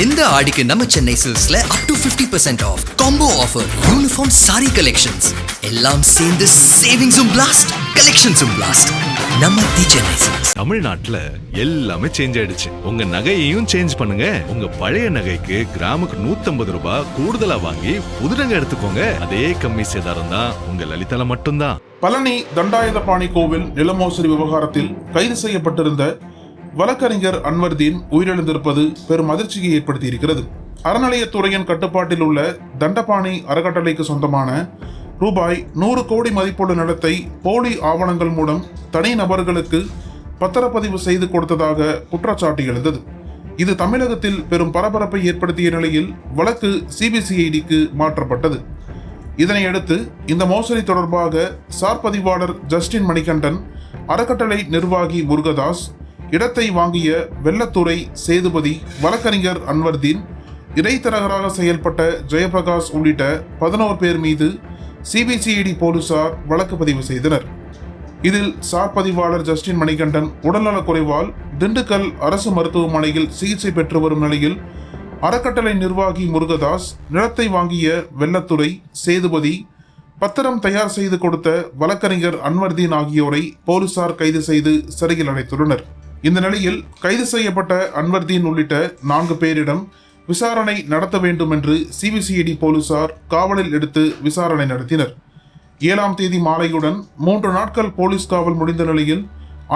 இந்த ஆடிக்கு நம்ம சென்னை சில்க்ஸ்ல up to 50% off combo offer, uniform sari collections எல்லாம் சேர்ந்து சேவிங்ஸும் பிளாஸ்ட், கலெக்ஷன்ஸும் பிளாஸ்ட். நம்ம தி சென்னை சில்க்ஸ். தமிழ்நாட்டுல எல்லாமே சேஞ்ச் ஆயிடுச்சு. உங்க நகையையும் சேஞ்ச் பண்ணுங்க. உங்க பழைய நகைக்கு கிராமுக்கு 150 ரூபாய் கூடுதலா வாங்கி புது நகை எடுத்துக்கோங்க. அதே கம்மி சேதாரம் தான் உங்க லலிதால மட்டும்தான். பழனி தண்டாயுதபாணி கோவில் நிலமோசடி விவகாரத்தில் கைது செய்யப்பட்டிருந்த வழக்கறிஞர் அன்வர்தீன் உயிரிழந்திருப்பது பெரும் அதிர்ச்சியை ஏற்படுத்தியிருக்கிறது. அறநிலையத்துறையின் கட்டுப்பாட்டில் உள்ள தண்டபாணி அறக்கட்டளைக்கு சொந்தமான ரூபாய் 100 கோடி மதிப்புள்ள நிலத்தை போலி ஆவணங்கள் மூலம் தனி நபர்களுக்கு பத்திரப்பதிவு செய்து கொடுத்ததாக குற்றச்சாட்டு எழுந்தது. இது தமிழகத்தில் பெரும் பரபரப்பை ஏற்படுத்திய நிலையில் வழக்கு சிபிசிஐடிக்கு மாற்றப்பட்டது. இதனையடுத்து இந்த மோசடி தொடர்பாக சார் பதிவாளர் ஜஸ்டின் மணிகண்டன், அறக்கட்டளை நிர்வாகி முருகதாஸ், இடத்தை வாங்கிய வெள்ளத்துறை சேதுபதி, வழக்கறிஞர் அன்வர்தீன், இடைத்தரகராக செயல்பட்ட ஜெயபிரகாஷ் உள்ளிட்ட 11 பேர் மீது சிபிசிஐடி போலீசார் வழக்கு பதிவு செய்தனர். இதில் சார் பதிவாளர் ஜஸ்டின் மணிகண்டன் உடல்நலக் குறைவால் திண்டுக்கல் அரசு மருத்துவமனையில் சிகிச்சை பெற்று வரும் நிலையில் அறக்கட்டளை நிர்வாகி முருகதாஸ், நிலத்தை வாங்கிய வெள்ளத்துறை சேதுபதி, பத்திரம் தயார் செய்து கொடுத்த வழக்கறிஞர் அன்வர்தீன் ஆகியோரை போலீசார் கைது செய்து சிறையில் அடைத்துள்ளனர். இந்த நிலையில் கைது செய்யப்பட்ட அன்வர்தீன் உள்ளிட்ட 4 பேரிடம் விசாரணை நடத்த வேண்டும் என்று சிபிசிஐடி போலீசார் காவலில் எடுத்து விசாரணை நடத்தினர். 7ஆம் தேதி மாலையுடன் 3 நாட்கள் போலீஸ் காவல் முடிந்த நிலையில்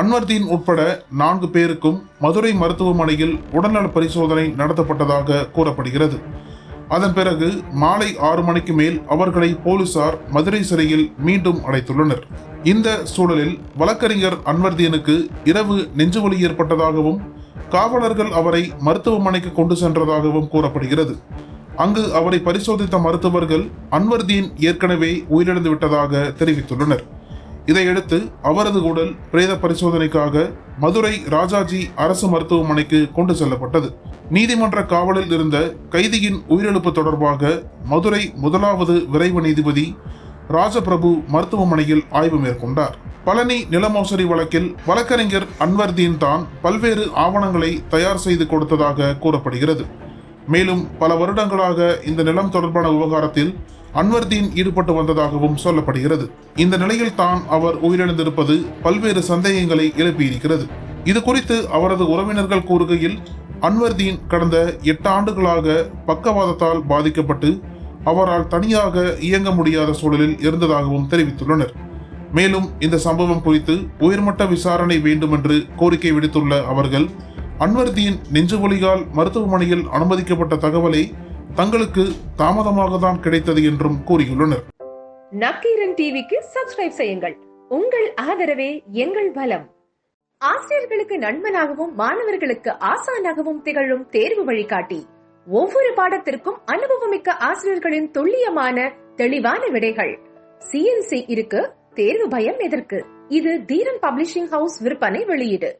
அன்வர்தீன் உட்பட 4 பேருக்கும் மதுரை மருத்துவமனையில் உடல்நல பரிசோதனை நடத்தப்பட்டதாக கூறப்படுகிறது. அதன் பிறகு மாலை 6 மணிக்கு மேல் அவர்களை போலீசார் மதுரை சிறையில் மீண்டும் அடைத்துள்ளனர். இந்த சூழலில் வழக்கறிஞர் அன்வர்தீனுக்கு இரவு நெஞ்சுவலி ஏற்பட்டதாகவும் காவலர்கள் அவரை மருத்துவமனைக்கு கொண்டு சென்றதாகவும் கூறப்படுகிறது. அங்கு அவரை பரிசோதித்த மருத்துவர்கள் அன்வர்தீன் ஏற்கனவே உயிரிழந்து விட்டதாக தெரிவித்துள்ளனர். இதையடுத்து அவரது உடல் பிரேத பரிசோதனைக்காக மதுரை ராஜாஜி அரசு மருத்துவமனைக்கு கொண்டு செல்லப்பட்டது. நீதிமன்ற காவலில் இருந்த கைதியின் உயிரிழப்பு தொடர்பாக மதுரை 1வது விரைவு நீதிபதி ராஜபிரபு மருத்துவமனையில் ஆய்வு மேற்கொண்டார். பழனி நிலமோசடி வழக்கில் வழக்கறிஞர் அன்வர்தீன் தான் பல்வேறு ஆவணங்களை தயார் செய்து கொடுத்ததாக கூறப்படுகிறது. மேலும் பல வருடங்களாக இந்த நிலம் தொடர்பான விவகாரத்தில் அன்வர்தீன் ஈடுபட்டு வந்ததாகவும் சொல்லப்படுகிறது. இந்த நிலையில் தான் அவர் உயிரிழந்திருப்பது பல்வேறு சந்தேகங்களை எழுப்பியிருக்கிறது. இது குறித்து அவரது உறவினர்கள் கூறுகையில், அன்வர்தீன் கடந்த 8 ஆண்டுகளாக பக்கவாதத்தால் பாதிக்கப்பட்டு அவரால் தனியாக இயங்க முடியாத சூழலில் இருந்ததாகவும் தெரிவித்துள்ளனர். மேலும் இந்த சம்பவம் குறித்து உயர்மட்ட விசாரணை வேண்டும் என்று கோரிக்கை விடுத்துள்ள அவர்கள், அன்வர்தீன் நெஞ்சுவலியால் மருத்துவமனையில் அனுமதிக்கப்பட்ட தகவலை தங்களுக்கு தாமதமாக தான் கிடைத்தது என்றும் கூறியுள்ளனர். நக்கீரன் டிவிக்கு சப்ஸ்கிரைப் செய்யுங்கள். உங்கள் ஆதரவே எங்கள் பலம். ஆசிரியர்களுக்கு நண்பனாகவும் மாணவர்களுக்கு ஆசானாகவும் திகழும் தேர்வு வழிகாட்டி. ஒவ்வொரு பாடத்திற்கும் அனுபவமிக்க ஆசிரியர்களின் துல்லியமான தெளிவான விடைகள். CNC இருக்கு, தேர்வு பயம் எதற்கு? இது தீரன் பப்ளிஷிங் ஹவுஸ் விற்பனை வெளியீடு.